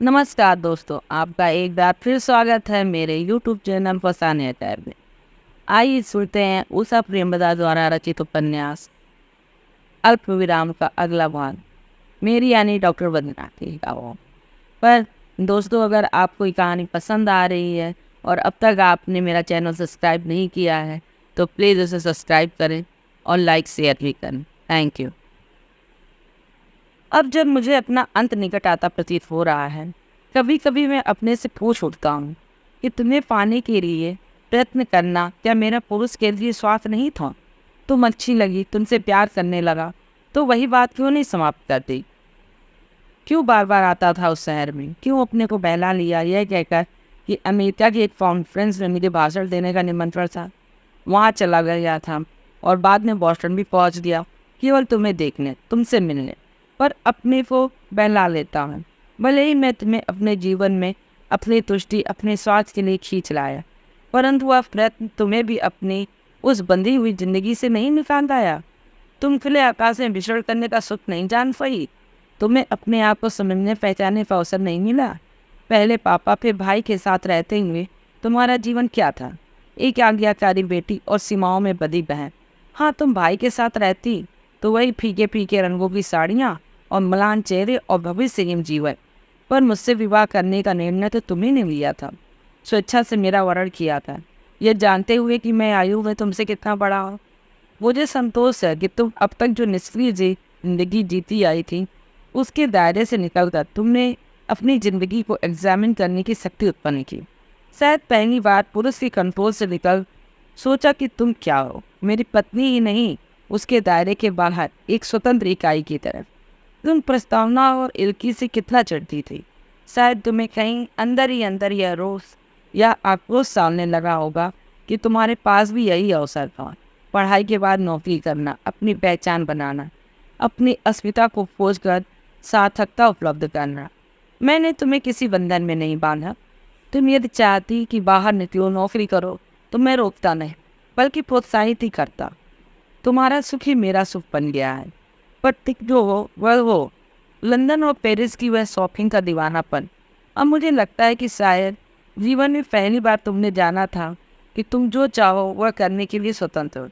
नमस्कार दोस्तों, आपका एक बार फिर स्वागत है मेरे YouTube चैनल फसाने टैब में। आइए सुनते हैं उषा प्रेमदास द्वारा रचित उपन्यास अल्प विराम का अगला भाग। मेरी यानी डॉक्टर वंदना की गाँव पर। दोस्तों, अगर आपको ये कहानी पसंद आ रही है और अब तक आपने मेरा चैनल सब्सक्राइब नहीं किया है तो प्लीज़ उसे सब्सक्राइब करें और लाइक शेयर भी करें। Thank you. अब जब मुझे अपना अंत निकट आता प्रतीत हो रहा है, कभी कभी मैं अपने से पूछ उठता हूँ कि तुम्हें पाने के लिए प्रयत्न करना क्या मेरा पुरुष के लिए स्वार्थ नहीं था? तुम अच्छी लगी, तुमसे प्यार करने लगा, तो वही बात क्यों नहीं समाप्त कर दी? क्यों बार बार आता था उस शहर में? क्यों अपने को बहला लिया यह कहकर कि अमेरिका की एक कॉन्फ्रेंस में मुझे भाषण देने का निमंत्रण था? वहाँ चला गया था और बाद में बॉस्टन भी पहुँच गया, केवल तुम्हें देखने, तुमसे मिलने। पर अपने को बहला लेता हूँ। भले ही मैं तुम्हें अपने जीवन में अपनी तुष्टि, अपने स्वार्थ के लिए खींच लाया, परंतु वह प्रयत्न तुम्हें भी अपनी उस बंधी हुई जिंदगी से नहीं निकाल आया। तुम खुले आकाश में विचरण करने का सुख नहीं जान पाई। तुम्हें अपने आप को समझने पहचानने का अवसर नहीं मिला। पहले पापा फिर भाई के साथ रहते हुए तुम्हारा जीवन क्या था? एक आज्ञाकारी बेटी और सीमाओं में बदी बहन। हाँ, तुम भाई के साथ रहती तो वही फीके फीके रंगों की साड़ियाँ और म्लान चेहरे और भविष्यहीन जीवन। पर मुझसे विवाह करने का निर्णय तो तुम्ही ने लिया था, स्वेच्छा से मेरा वरण किया था, यह जानते हुए कि मैं आयु में तुमसे कितना बड़ा हूँ। मुझे संतोष है कि तुम अब तक जो निष्क्रिय जिंदगी जीती आई थी उसके दायरे से निकलकर तुमने अपनी जिंदगी को एग्जामिन करने की शक्ति उत्पन्न की। शायद पहली बार पुरुष के कंट्रोल से निकल सोचा कि तुम क्या हो, मेरी पत्नी ही नहीं, उसके दायरे के बाहर एक स्वतंत्र इकाई की तरह। तुम प्रस्तावना और इल्की से कितना चढ़ती थी। शायद तुम्हें कहीं अंदर ही अंदर यह रोष या आक्रोश सामने लगा होगा कि तुम्हारे पास भी यही अवसर था, पढ़ाई के बाद नौकरी करना, अपनी पहचान बनाना, अपनी अस्मिता को खोज कर सार्थकता उपलब्ध करना। मैंने तुम्हें किसी बंधन में नहीं बांधा। तुम यदि चाहती कि बाहर निकलो, नौकरी करो, तो मैं रोकता नहीं, बल्कि प्रोत्साहित ही करता। तुम्हारा सुख ही मेरा सुख बन गया है। पर टिक जो हो वह हो, लंदन और पेरिस की वह शॉपिंग का दीवानापन। अब मुझे लगता है कि शायद जीवन में पहली बार तुमने जाना था कि तुम जो चाहो वह करने के लिए स्वतंत्र हो।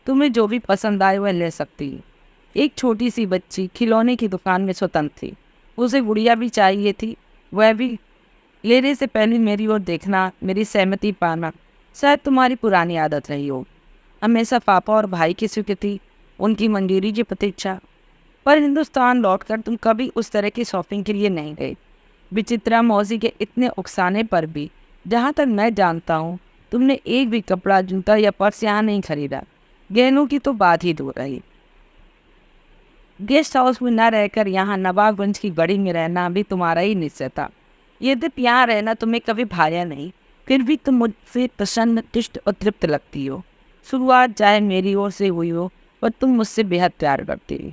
तुम्हें जो भी पसंद आए वह ले सकती है। एक छोटी सी बच्ची खिलौने की दुकान में स्वतंत्र थी। उसे गुड़िया भी चाहिए थी, वह भी लेने से पहले मेरी ओर देखना, मेरी सहमति पाना शायद तुम्हारी पुरानी आदत रही हो। हमेशा पापा और भाई की स्वीकृति, उनकी मंजूरी की प्रतीक्षा। पर हिंदुस्तान लौटकर तुम कभी उस तरह की शॉपिंग के लिए नहीं गई। विचित्रा मौसी के इतने उकसाने पर भी, जहाँ तक मैं जानता हूँ, तुमने एक भी कपड़ा, जूता या पर्स यहाँ नहीं खरीदा। गहनों की तो बात ही दूर रही। गेस्ट हाउस में न रहकर यहाँ नवाबगंज की गढ़ी में रहना भी तुम्हारा ही निश्चय था। यद्यपि यहाँ रहना तुम्हें कभी भाया नहीं, फिर भी तुम मुझसे प्रसन्न, तुष्ट और तृप्त लगती हो। शुरुआत चाहे मेरी ओर से हुई हो, पर तुम मुझसे बेहद प्यार करती हो,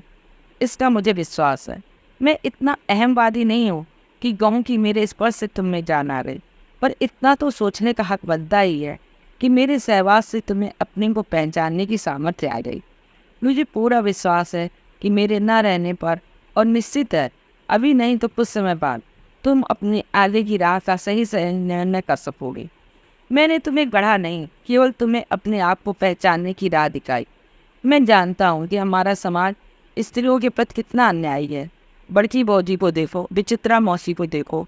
इसका मुझे विश्वास है। मैं इतना अहमवादी नहीं हूँ कि गाँव की मेरे स्पर्श से तुम में जान आ रही, पर इतना तो सोचने का हक बनता ही है कि मेरे सहवास से तुम्हें अपने को पहचानने की सामर्थ्य आ गई। मुझे पूरा विश्वास है कि मेरे न रहने पर, और निश्चित है अभी नहीं तो कुछ समय बाद, तुम अपने आगे की राह का सही सही निर्णय कर सकोगे। मैंने तुम्हें गढ़ा नहीं, केवल तुम्हें अपने आप को पहचानने की राह दिखाई। मैं जानता हूँ कि हमारा समाज स्त्रियों के प्रति कितना अन्यायी है। बड़की बौजी को देखो, विचित्रा मौसी को देखो,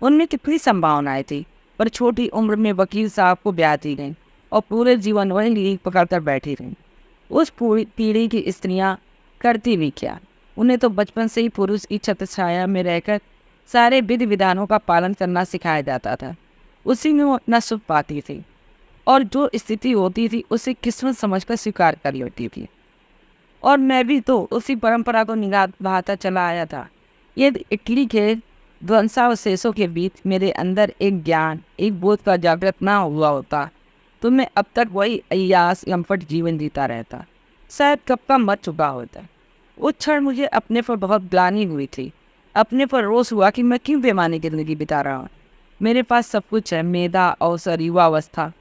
उनमें कितनी संभावनाएं थी, पर छोटी उम्र में वकील साहब को ब्याह दी गई और पूरे जीवन वही लीक पकड़कर बैठी रहीं। उस पूरी पीढ़ी की स्त्रियां करती भी क्या? उन्हें तो बचपन से ही पुरुष की छत्रछाया में रहकर सारे विधि विधानों का पालन करना सिखाया जाता था। उसी में वो अपना सुख पाती थी, और जो स्थिति होती थी उसे किस्मत समझकर स्वीकार कर लेती थी। और मैं भी तो उसी परंपरा को निभाता चला आया था। ये इटली के ध्वंसावशेषों के बीच मेरे अंदर एक ज्ञान, एक बोध का जागृत ना हुआ होता तो मैं अब तक वही अय्यास लंपट जीवन जीता रहता, शायद कब का मर चुका होता। उस क्षण मुझे अपने पर बहुत ग्लानि हुई थी। अपने पर रोष हुआ कि मैं क्यों बेमानी जिंदगी बिता रहा हूँ। मेरे पास सब कुछ है, मेधा, अवसर, युवावस्था,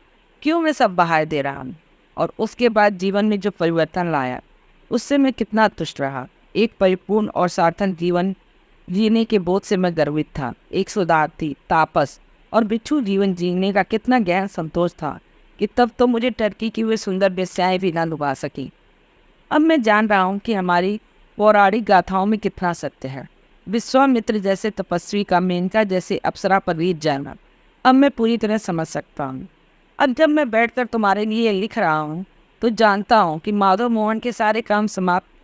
क्यों मैं सब बहाए दे रहा हूँ? और उसके बाद जीवन में जो परिवर्तन लाया उससे मैं कितना तुष्ट रहा। एक परिपूर्ण और सार्थक जीवन जीने के बोझ से मैं गर्वित था। एक शोधार्थी, तापस और भिक्षु जीवन जीने का कितना गहन संतोष था कि तब तो मुझे टर्की की वे सुंदर वेश्याएं भी ना लुभा सकी। अब मैं जान रहा हूँ कि हमारी पौराणिक गाथाओं में कितना सत्य है। विश्वामित्र जैसे तपस्वी का मेनका जैसे अप्सरा पर रीत जाना अब मैं पूरी तरह समझ सकता हूँ। अब जब मैं बैठकर तुम्हारे लिए लिख रहा हूँ तो जानता हूँ कि माधव मोहन के सारे काम समाप्त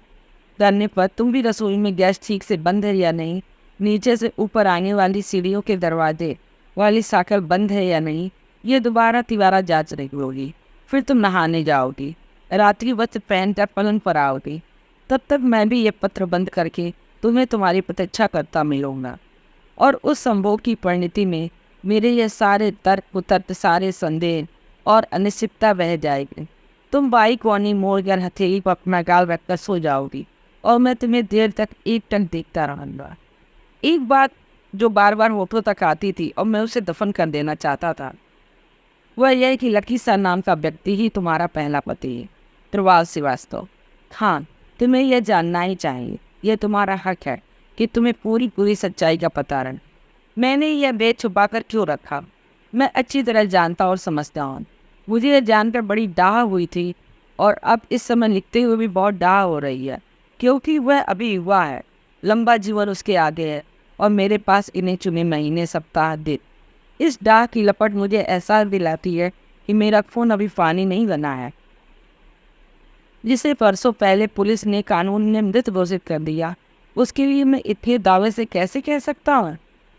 करने पर तुम भी रसोई में गैस ठीक से बंद है या नहीं, नीचे से ऊपर आने वाली सीढ़ियों के दरवाजे वाली साकर बंद है या नहीं, ये दोबारा तिबारा जांच रही होगी। फिर तुम नहाने जाओगी, रात्रि वस्त्र पहनकर पलंग पर आओगी। तब तक मैं भी ये पत्र बंद करके तुम्हें तुम्हारी प्रतीक्षा करता मिलूंगा। और उस संभोग की परिणति में मेरे ये सारे तर्क कुतर्क, सारे संदेह और अनिश्चितता बह जाएगी। तुम बाई कोनी मोड़कर हथेली पर अपना गाल रखकर सो जाओगी और मैं तुम्हें देर तक एकटक देखता रहूँगा। एक बात जो बार बार होठों तक आती थी और मैं उसे दफन कर देना चाहता था, वह यह कि लकी सर नाम का व्यक्ति ही तुम्हारा पहला पति है, प्रवाल श्रीवास्तव। हाँ, तुम्हें यह जानना ही चाहिए, यह तुम्हारा हक है कि तुम्हें पूरी पूरी सच्चाई का पता रहे। मैंने यह भेद छुपा कर क्यों रखा, मैं अच्छी तरह जानता और समझता हूँ। मुझे यह जानकर बड़ी डाह हुई थी और अब इस समय लिखते हुए भी बहुत डाह हो रही है, क्योंकि वह अभी युवा है, लंबा जीवन उसके आगे है और मेरे पास इन्हें चुने महीने, सप्ताह, दिन। इस डाह की लपट मुझे एहसास दिलाती है कि मेरा खून अभी पानी नहीं बना है, जिसे परसों पहले पुलिस ने कानून ने मृत घोषित कर दिया। उसके लिए मैं इतने दावे से कैसे कह सकता हूँ?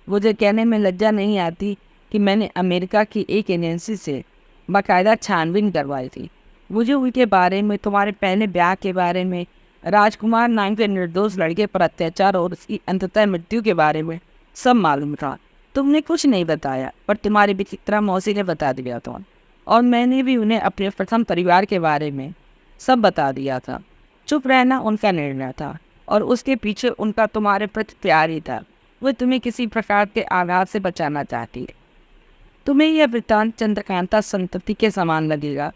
मुझे कहने में लज्जा नहीं आती कि मैंने अमेरिका की एक एजेंसी से बाकायदा छानबीन करवाई थी। मुझे उनके बारे में, तुम्हारे पहले ब्याह के बारे में, राजकुमार नाम के निर्दोष लड़के पर अत्याचार और उसकी अंततः मृत्यु के बारे में सब मालूम था। तुमने कुछ नहीं बताया, पर तुम्हारी विचित्रा मौसी ने बता दिया था और मैंने भी उन्हें अपने प्रथम परिवार के बारे में सब बता दिया था। चुप रहना उनका निर्णय था और उसके पीछे उनका तुम्हारे प्रति प्यार ही था। वह तुम्हें किसी प्रकार के आघात से बचाना चाहती है। तुम्हें यह वृत्तांत चंद्रकांता संतति के समान लगेगा।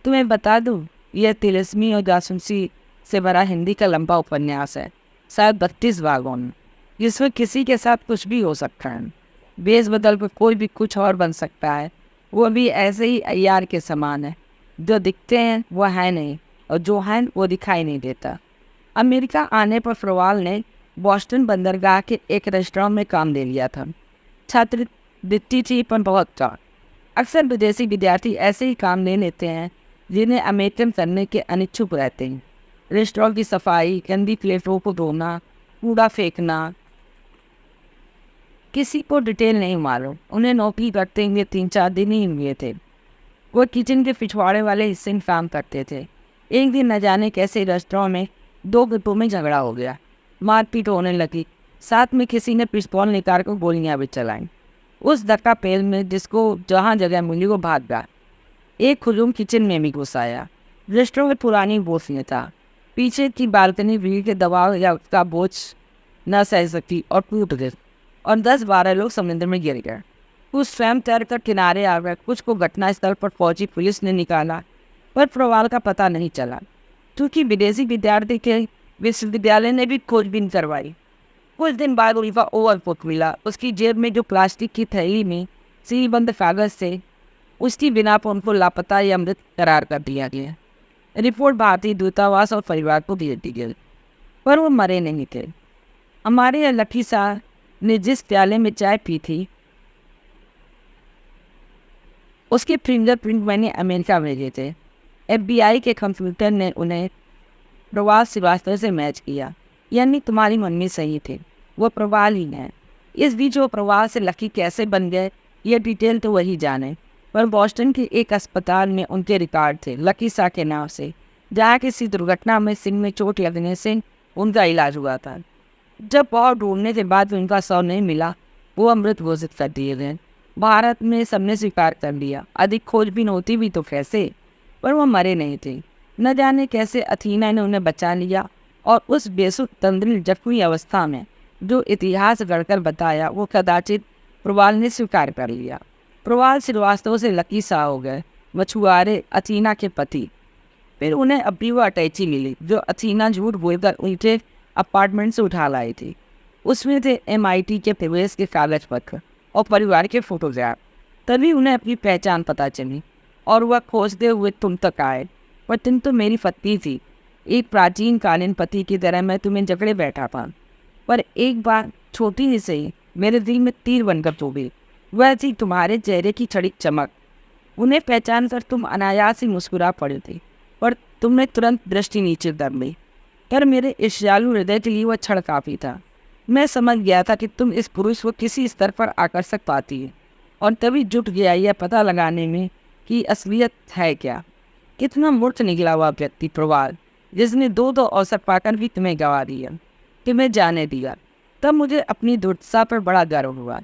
तुम्हें बता दूं, यह तिलिस्मी और जासूसी से भरा हिंदी का लंबा उपन्यास है, शायद 32 भागों में, जिसमें किसी के साथ कुछ भी हो सकता है। बेस बदल कर कोई भी कुछ और बन सकता है। वो भी ऐसे ही अय्यार के समान है, जो दिखते हैं वो है नहीं और जो है वो दिखाई नहीं देता। अमेरिका आने पर प्रवाल ने बॉस्टन बंदरगाह के एक रेस्टोरेंट में काम ले लिया था। छात्रवृत्ति थी पर बहुत कम। अक्सर विदेशी विद्यार्थी ऐसे ही काम ले लेते हैं जिन्हें अमेरिकन करने के अनिच्छुक रहते हैं। रेस्टोरेंट की सफाई, गंदी प्लेटों को धोना, कूड़ा फेंकना, किसी को डिटेल नहीं मालूम। उन्हें नौकरी करते हुए 3-4 दिन ही हुए थे। वो किचन के पिछवाड़े वाले हिस्से में काम करते थे। एक दिन न जाने कैसे रेस्टोरेंट में 2 गुटों में झगड़ा हो गया, मारपीट होने लगी। साथ में किसी ने पिस्तौल निकाल कर गोलियां भी चलाई। उस धक्का पेल में जिसको जहाँ जगह मिली वो भाग गया। एक हुजूम किचन में भी घुस आया। रेस्टोरेंट में पुरानी बोतलें था। पीछे की बालकनी भीड़ के दबाव या उसका बोझ न सह सकी और टूट गई और 10-12 लोग समुद्र में गिर गए। कुछ स्वयं तैरकर किनारे आ गए, कुछ को घटनास्थल पर पहुंची पुलिस ने निकाला, पर प्रवाल का पता नहीं चला, क्योंकि विदेशी विद्यार्थी के विश्वविद्यालय ने भी खोजबीन करवाई। कुछ दिन बाद उनका ओवरकोट मिला। उसकी जेब में जो प्लास्टिक की थैली में सीलबंद कागज थे, उसकी बिना पर उनको लापता या मृत करार कर दिया गया। रिपोर्ट भारतीय दूतावास और परिवार को भेज दी गई, पर वो मरे नहीं थे। हमारे लकी साहब ने जिस प्याले में चाय पी थी उसके फिंगरप्रिंट मैंने अमेरिका भेजे थे। FBI के कंप्यूटर ने उन्हें प्रवाल श्रीवास्तव से मैच किया, यानी तुम्हारी मम्मी सही थे, वो प्रवाल ही है। इस बीच वो प्रवाल से लकी कैसे बन गए ये डिटेल तो वही जाने, पर बॉस्टन के एक अस्पताल में उनके रिकॉर्ड थे लकी शाह के नाम से, जहाँ किसी दुर्घटना में सिर में चोट लगने से उनका इलाज हुआ था। जब बहुत ढूंढने के बाद उनका शव नहीं मिला, वो अमृत घोषित कर दिए गए। भारत में सबने स्वीकार कर लिया। अधिक खोजबीन होती भी तो कैसे, पर वो मरे नहीं थे। न जाने कैसे अथीना ने उन्हें बचा लिया और उस बेसुध तंद्रिल जख्मी अवस्था में जो इतिहास गढ़कर बताया वो कदाचित प्रवाल ने स्वीकार कर लिया। प्रवाल श्रीवास्तव से लकी शाह हो गए, मछुआरे अथीना के पति। फिर उन्हें अभी वो अटैची मिली जो अथीना झूठ बोलकर उनके अपार्टमेंट से उठा लाई थी। उसमें थे MIT के प्रवेश के कागज पत्र और परिवार के फोटोग्राफ। तभी उन्हें अपनी पहचान पता चली और वह खोजते हुए तुम तक आए। पर तुम तो मेरी पत्नी थी। एक प्राचीन कालीन पति की तरह मैं तुम्हें जकड़े बैठा था। पर एक बार छोटी ही सही मेरे दिल में तीर बनकर चुभी। वह थी तुम्हारे चेहरे की क्षणिक चमक। उन्हें पहचान कर तुम अनायास ही मुस्कुरा पड़े थे, पर तुमने तुरंत दृष्टि नीचे कर ली। पर मेरे ईर्ष्यालु हृदय के लिए वह क्षण काफी था। मैं समझ गया था कि तुम इस पुरुष को किसी स्तर पर आकर्षक पाती है, और तभी जुट गया यह पता लगाने में कि असलियत है क्या। कितना मूर्ख निकला हुआ व्यक्ति प्रवाल, जिसने दो दो अवसर पाकर भी तुम्हें गंवा दिया, तुम्हें जाने दिया। तब मुझे अपनी दुर्दशा पर बड़ा गर्व हुआ,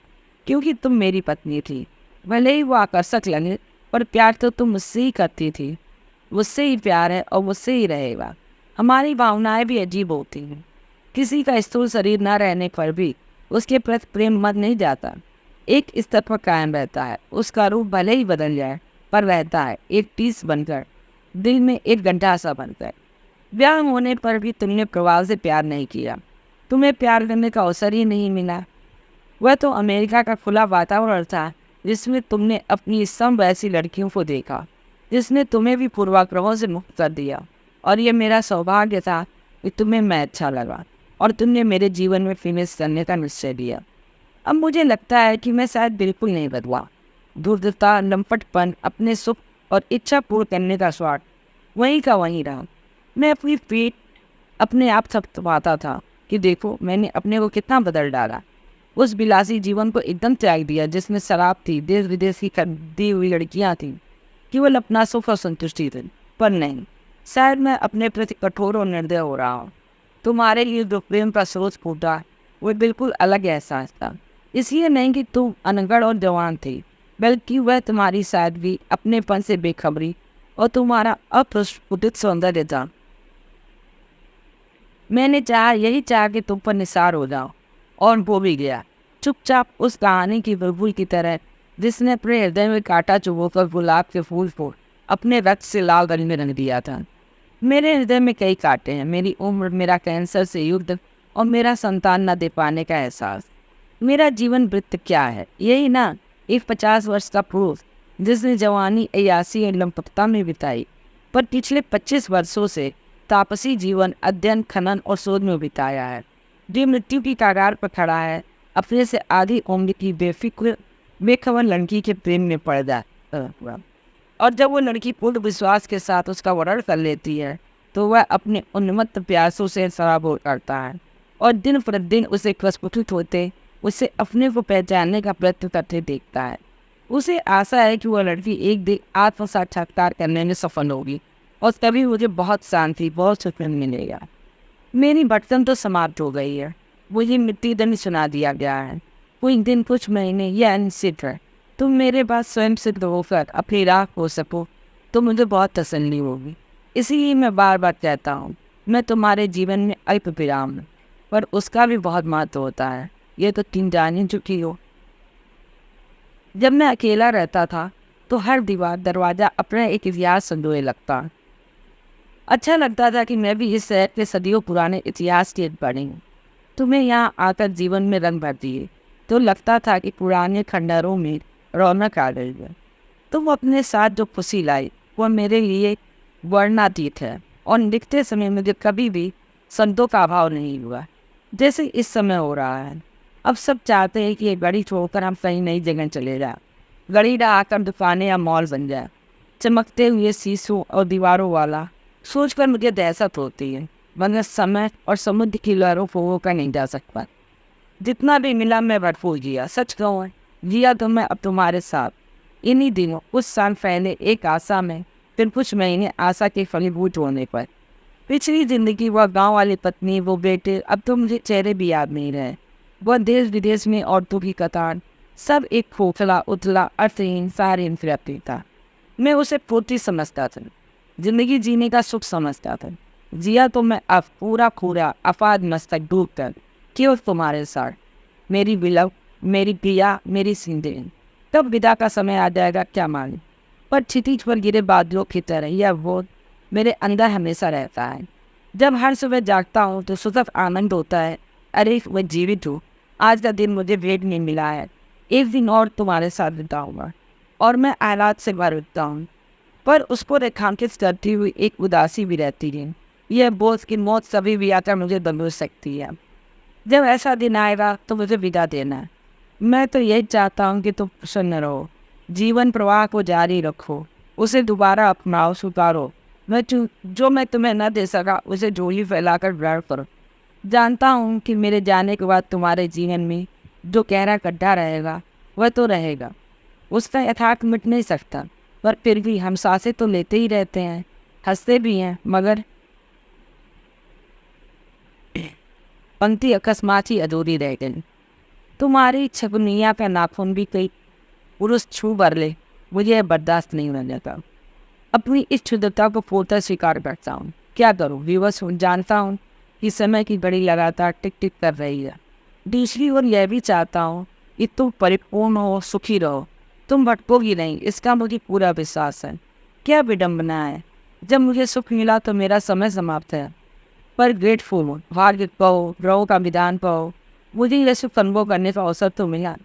क्योंकि तुम मेरी पत्नी थी। भले ही वो आकर्षक लगे, पर प्यार तो तुम मुझसे ही करती थी। मुझसे ही प्यार है और मुझसे ही रहेगा। हमारी भावनाएं भी अजीब होती हैं। किसी का स्थूल शरीर न रहने पर भी उसके प्रति प्रेम मर नहीं जाता, एक स्तर पर कायम रहता है। उसका रूप भले ही बदल जाए, पर रहता है, एक टीस बनकर, दिल में एक गड्ढा सा बनकर। ब्याह होने पर भी तुमने प्रवाल से प्यार नहीं किया। तुम्हें प्यार करने का अवसर ही नहीं मिला। वह तो अमेरिका का खुला वातावरण था, जिसमें तुमने अपनी समवयसी लड़कियों को देखा, जिसने तुम्हें भी पूर्वाग्रहों से मुक्त कर दिया। और यह मेरा सौभाग्य था कि तुम्हें मैं अच्छा लगा और तुमने मेरे जीवन में फिनिश करने का निश्चय लिया। अब मुझे लगता है कि मैं शायद बिल्कुल नहीं बदला। धूर्तता, लंपटपन, अपने सुख और इच्छा पूर्ण करने का स्वार्थ वहीं का वहीं रहा। मैं अपनी पीठ अपने आप थपथपाता था कि देखो मैंने अपने को कितना बदल डाला। उस विलासी जीवन को एकदम त्याग दिया जिसमें शराब थी, देश विदेश की खरीदी हुई लड़कियां थीं, केवल अपना सुख और संतुष्टि थी। पर नहीं, शायद मैं अपने प्रति कठोर और निर्दय हो रहा हूँ। तुम्हारे लिए जो प्रेम का स्रोत फूटा, वो बिल्कुल अलग एहसास था। इसलिए नहीं कि तुम अनगढ़ और जवान थी, बल्कि वह तुम्हारी सादगी, अपनेपन से बेखबरी और तुम्हारा अप्रस्फुटित सौंदर्य था। मैंने यही चाहा कि तुम पर निसार हो जाओ, और वो भी गया। चुपचाप उस कहानी की बुलबुल की तरह, जिसने अपने हृदय में कांटा चुभोकर गुलाब के फूल को अपने रक्त से लाल रंग में रंग दिया था। मेरे हृदय में कई कांटे हैं, मेरी उम्र, मेरा कैंसर से युद्ध और मेरा संतान न दे पाने का एहसास। मेरा जीवन वृत्त क्या है? यही ना, एक 50 वर्ष का पुरुष जिसने जवानी अयासी और लंपटता में बिताई, पर पिछले 25 वर्षों से तापसी जीवन अध्ययन, खनन और शोध में बिताया है। जो मृत्यु की कगार पर खड़ा है, अपने से आधी उम्र की बेफिक्र बेखबर लड़की के प्रेम में पड़ जाता। और जब वो लड़की पूर्ण विश्वास के साथ उसका वर्णन कर लेती है, तो वह अपने उन्मत्त प्यासों से सराबोर करता है और दिन प्रतिदिन उसे प्रस्फुटित होते, उसे अपने को पहचानने का प्रयत्न करते देखता है। उसे आशा है कि वह लड़की एक दिन आत्म साक्षात्कार करने में सफल होगी और तभी मुझे बहुत शांति, बहुत सुकून मिलेगा। मेरी भटकन तो समाप्त हो गई है। मुझे मृत्युदंड सुना दिया गया है। कुछ दिन, कुछ महीने, यह अनिश्चित है। तुम मेरे पास स्वयं सिद्ध होकर अपनी राह हो सको तो मुझे बहुत तसल्ली होगी। इसीलिए मैं बार बार कहता हूँ, मैं तुम्हारे जीवन में अल्प विराम हूँ, पर उसका भी बहुत महत्व होता है। ये तो तुम जान ही चुकी हो। जब मैं अकेला रहता था तो हर दीवार, दरवाजा अपना एक इतिहास संजोए लगता। अच्छा लगता था कि मैं भी इस शहर के सदियों पुराने इतिहास की पढ़ी हूँ। तुम्हें यहाँ आकर जीवन में रंग भर दिए तो लगता था कि पुराने खंडहरों में रौनक आ गई है। तुम अपने साथ जो खुशी लाई वह मेरे लिए वर्णनातीत है, और लिखते समय मुझे कभी भी संतों का अभाव नहीं हुआ, जैसे इस समय हो रहा है। अब सब चाहते हैं कि ये गढ़ी छोड़कर हम कहीं नई जगह चले जाए। गढ़ीडा आकर दुकानें या मॉल बन जाए, चमकते हुए शीशों और दीवारों वाला। सोचकर मुझे दहशत होती है, मगर समय और समुद्र की लहरों को होकर नहीं जा सकता। जितना भी मिला मैं भरपूर जिया। सच कहूँ जिया तो मैं अब तुम्हारे साथ। इन्हीं दिनों कुछ साल पहले एक आशा में, फिर कुछ महीने आशा के फलीभूत होने पर। पिछली जिंदगी, वह गांव वाली पत्नी, वो बेटे, अब तो मुझे चेहरे भी याद नहीं रहे। वह देश विदेश में औरतों की कतार, सब एक खोखला, उथला, अर्थहीन, सारहीन व्यक्ति था। मैं उसे पूर्ति समझता था, जिंदगी जीने का सुख समझता था। जिया तो मैं अब पूरा अफाद मस्तक डूब कर केवल तुम्हारे साथ, मेरी बिलव, मेरी प्रिया, मेरी सिंधु। तब विदा का समय आ जाएगा क्या मालूम, पर क्षितिज पर गिरे बादलों की तरह यह बोध मेरे अंदर हमेशा रहता है। जब हर सुबह जागता हूँ तो सुतक आनंद होता है अरे मैं जीवित हूँ, आज का दिन मुझे भेंट नहीं मिला है, एक दिन और तुम्हारे साथ बिताऊंगा और मैं आलात से भर उठता हूँ। पर उसको रेखांकित करती हुई एक उदासी भी रहती है, यह बोझ की मौत कभी भी आकर मुझे दबोच सकती है। जब ऐसा दिन आएगा तो मुझे विदा देना है। मैं तो यही चाहता हूँ कि तुम प्रसन्न रहो, जीवन प्रवाह को जारी रखो, उसे दोबारा अपनाओ, स्वीकारो। जो मैं तुम्हें न दे सका उसे झोली फैलाकर ग्रहण करो। जानता हूँ कि मेरे जाने के बाद तुम्हारे जीवन में जो गहरा गड्ढा रहेगा वह तो रहेगा, उसका यथार्थ मिट नहीं सकता, पर फिर भी हम सांसें तो लेते ही रहते हैं, हंसते भी हैं, मगर पंक्ति अकस्मात ही अधूरी रह गई। तुम्हारी छपनिया का नाखून भी कई पुरुष छू भर ले, मुझे यह बर्दाश्त नहीं होने देता। अपनी इस क्षुद्रता को पूर्णतः स्वीकार करता हूँ। क्या करूँ, विवश हूँ, जानता हूँ कि समय की घड़ी लगातार टिक टिक कर रही है। दूसरी ओर यह भी चाहता हूँ कि तुम परिपूर्ण हो, सुखी रहो, तुम भटकोगी नहीं, इसका मुझे पूरा विश्वास है। क्या विडम्बना है, जब मुझे सुख मिला तो मेरा समय समाप्त है। पर ग्रेटफुल हूँ, भाग्य कहो, ग्रहों का विधान कहो, मुझे यह सुख अनुभव करने का अवसर तो मिला।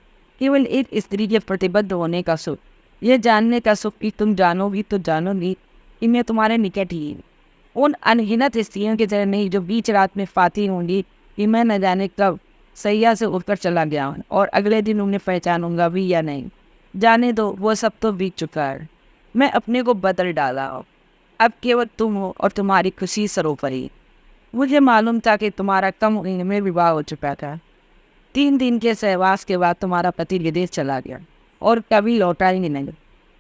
केवल एक स्त्री के प्रतिबद्ध होने का सुख, यह जानने का सुख कि तुम जानोगी तो जानोगी कि मैं तुम्हारे निकट ही हूँ। उन अनगिनत स्त्रियों की तरह नहीं जो बीच रात में फाती होंगी कि मैं न जाने कब सैया से उठकर चला गया हूँ और अगले दिन उन्हें पहचानूंगा भी या नहीं। जाने दो, वो सब तो बीत चुका है। मैं अपने को बदल डाला हूँ, अब केवल तुम हो और तुम्हारी खुशी सरोपरी। मुझे मालूम था कि तुम्हारा कम उम्र में विवाह हो चुका था। 3 दिन के सहवास के बाद तुम्हारा पति विदेश चला गया और कभी लौटा ही नहीं।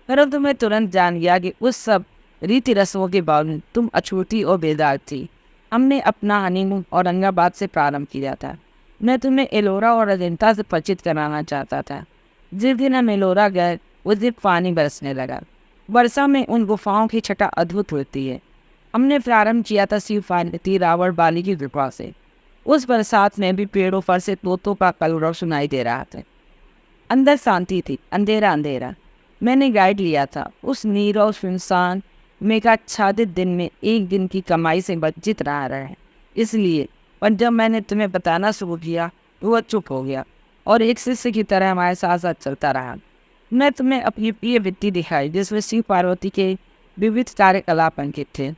परंतु मैं तुरंत जान गया कि उस सब रीति रस्मों के बावजूद तुम अछूती और बेदाग थी। हमने अपना हनीमून औरंगाबाद से प्रारंभ किया था। मैं तुम्हें एलोरा और अजंता से परिचित कराना चाहता था। जिस दिन हम एलोरा गए उस दिन पानी बरसने लगा। वर्षा में उन गुफाओं की छटा अद्भुत होती है। हमने प्रारंभ किया था शिव पार्वती रावण बाली की कृपा से। उस बरसात में भी पेड़ों पर से तोतों का कलरव सुनाई दे रहा था। अंदर शांति थी, अंधेरा अंधेरा। मैंने गाइड लिया था। उस नीरव सुनसान मेघाच्छादित दिन में एक दिन की कमाई से वंचित रहा है, इसलिए। और जब मैंने तुम्हें बताना शुरू किया तो वह चुप हो गया और एक शिष्य की तरह हमारे साथ साथ चलता रहा। मैं तुम्हें अपनी प्रिय वित्ती दिखाई जिसमें शिव पार्वती के विविध कार्यकलाप अंकित थे।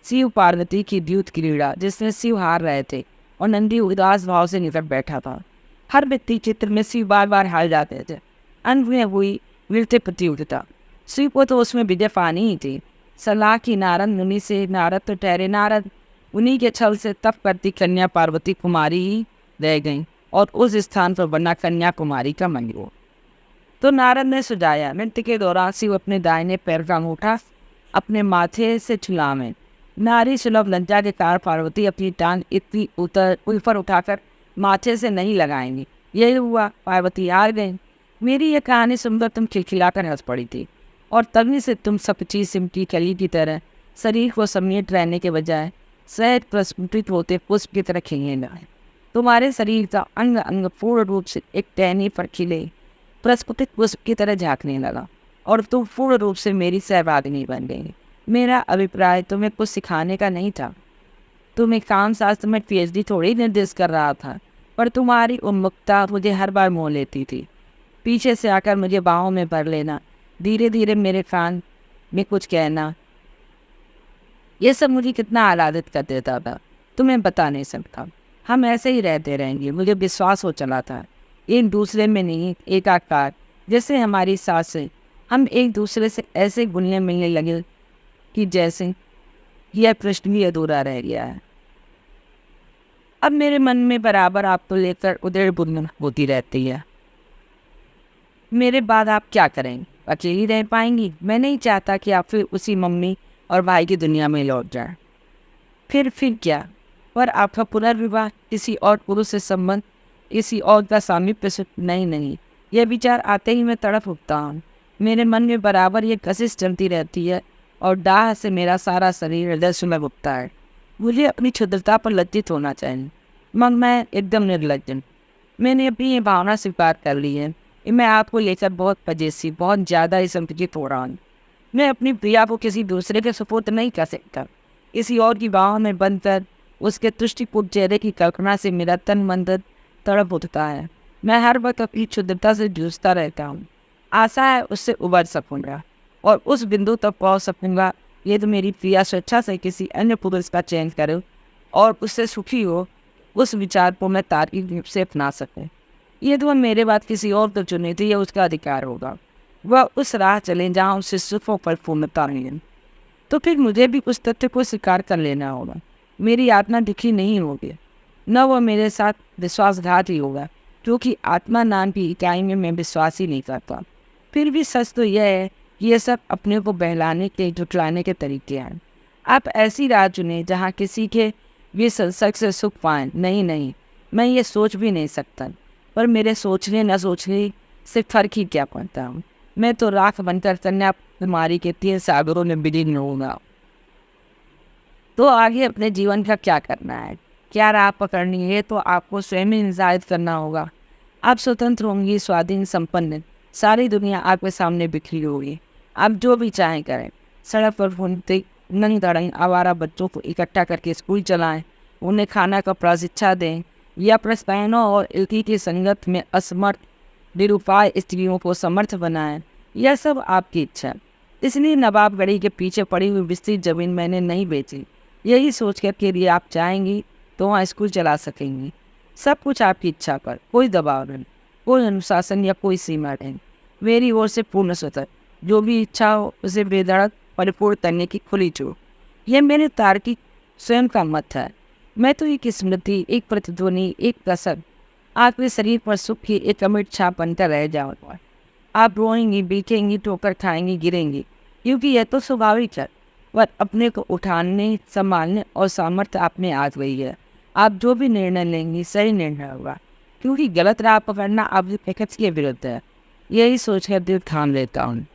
शिव पार्वती की द्यूत क्रीड़ा जिसमें शिव हार रहे थे और नंदी उदास भाव से निकट बैठा था। हर व्यक्ति चित्र में शिव बार बार हार जाते थे। अंत में हुई नृत्य प्रतियोगिता। शिव को तो उसमें विजय पानी ही थी। सलाह की नारद मुनि से नारद तो ठहरे नारद, उन्हीं के छल से तप करती कन्या पार्वती कुमारी ही रह गई और उस स्थान पर बना कन्या कुमारी का मंदिर। तो नारद ने सुझाया, नृत्य के दौरान शिव अपने दाहिने पैर का अंगूठा अपने माथे से छुलावें। नारी सुलभ लज्जा के कारण पार्वती अपनी टांग इतनी ऊपर उठाकर माथे से नहीं लगाएंगी। यही हुआ, पार्वती हार गई। मेरी यह कहानी सुनकर तुम खिलखिलाकर हंस पड़ी थी और तभी से तुम सपची सिमटी कली की तरह शरीर को समेट रहने के बजाय सहज प्रस्फुटित होते पुष्प की तरह खिलने लगे। तुम्हारे शरीर का अंग अंग पूर्ण रूप से एक टहनी पर खिले प्रस्फुटित पुष्प की तरह झांकने लगा और तुम पूर्ण रूप से मेरी सहभागिनी बन गई। मेरा अभिप्राय तुम्हें कुछ सिखाने का नहीं था। तुम्हें काम शास्त्र में पीएचडी थोड़ी निर्देश कर रहा था, पर तुम्हारी उन्मुखता मुझे हर बार मोह लेती थी। पीछे से आकर मुझे बाहों में भर लेना, धीरे धीरे मेरे कान में कुछ कहना, ये सब मुझे कितना आह्लादित कर देता था, तुम्हें बता नहीं सकता। हम ऐसे ही रहते रहेंगे, मुझे विश्वास हो चला था। एक दूसरे में नहीं, एकाकार जैसे हमारी सांसें। हम एक दूसरे से ऐसे घुलने मिलने लगे कि जैसे यह प्रश्न भी अधूरा रह गया है। अब मेरे मन में बराबर आपको लेकर उधेड़ बुन होती रहती है। मेरे बाद आप क्या करेंगे? अकेली रह पाएंगी? मैं नहीं चाहता कि आप फिर उसी मम्मी और भाई की दुनिया में लौट जाए। फिर क्या? पर आपका पुनर्विवाह, किसी और पुरुष से संबंध, किसी और का सामीप्य से? नहीं, यह विचार आते ही मैं तड़प उठता हूँ। मेरे मन में बराबर ये कशिश चलती रहती है और डाह से मेरा सारा शरीर हृदय में उठता है। मुझे अपनी क्षुद्रता पर लज्जित होना चाहिए, मगर मैं एकदम निर्लज्ज। मैंने अपनी ये भावना स्वीकार कर ली है कि मैं आपको लेकर बहुत पजेसी, बहुत ज़्यादा ही संकुचित हो रहा हूँ। मैं अपनी प्रिया को किसी दूसरे के सुपुर्द नहीं कर सकता। किसी और की बाहों में बंद कर उसके तुष्टिपूर्ण चेहरे की कल्पना से मेरा तन मन तड़प उठता है। मैं हर वक्त अपनी क्षुद्रता से जूझता रहता हूँ। आशा है उससे उबर सकूँगा और उस बिंदु तक पहुँच सकूँगा ये तो मेरी प्रिया स्वेच्छा से किसी अन्य पुरुष का चयन करे और उससे सुखी हो। उस विचार को मैं तार्किक रूप से अपना सके। ये तो मेरे बाद किसी और को चुने थे, यह उसका अधिकार होगा। वह उस राह चले जहाँ उससे सुखों पर पूर्णता मिले। तो फिर मुझे भी उस तथ्य को स्वीकार कर लेना होगा। मेरी आत्मा दुखी नहीं होगी, न वह मेरे साथ विश्वासघात ही होगा, क्योंकि आत्मा नाम की इकाई में मैं विश्वास ही नहीं करता। फिर भी सच तो यह है कि ये सब अपने को बहलाने के झुठलाने के तरीके हैं। आप ऐसी राह चुने जहाँ किसी के भी संसर्ग से सुख पाएं। नहीं नहीं, मैं ये सोच भी नहीं सकता। पर मेरे सोचने न सोचने से फर्क ही क्या पड़ता हूँ। मैं तो राख बनकर कन्याकुमारी के 3 सागरों में विलीन होऊंगा। तो आगे अपने जीवन का क्या करना है, क्या राह पकड़नी है, तो आपको स्वयं ही निर्धारित करना होगा। आप स्वतंत्र होंगी, स्वाधीन, संपन्न। सारी दुनिया आपके सामने बिखरी होगी। आप जो भी चाहें करें। सड़क पर घूमते नंग धड़ंग आवारा बच्चों को इकट्ठा करके स्कूल चलाएं, उन्हें खाना कपड़ा शिक्षा दें, या प्रस्तावनों और इल्की की संगत में असमर्थ निरुपाय स्त्रियों को समर्थ बनाएं। यह सब आपकी इच्छा। इसलिए नवाबगढ़ी के पीछे पड़ी हुई विस्तृत जमीन मैंने नहीं बेची। यही सोच कर के लिए आप चाहेंगी तो वहाँ स्कूल चला सकेंगी। सब कुछ आपकी इच्छा पर, कोई दबाव नहीं, कोई अनुशासन या कोई सीमा नहीं। मेरी ओर से पूर्ण स्वतंत्र, जो भी इच्छा हो उसे बेधड़क परिपूर्ण करने की खुली छूट। यह मेरे तार्किक स्वयं का मत है। मैं तो एक स्मृति, एक प्रतिध्वनि, एक कसर, आपके शरीर पर सुख की एक अमिट छाप बनकर रह जाऊंगा। आप रोएंगी, बीतेंगी, ठोकर खाएंगी, गिरेंगी, क्योंकि यह तो स्वाभाविक है। पर अपने को उठाने, संभालने और सामर्थ्य आप में आ गई है। आप जो भी निर्णय लेंगी सही निर्णय होगा, क्योंकि गलत राह पकड़ना आपकी पैकेज के विरुद्ध है। यही सोचकर दिल थाम लेता हूँ।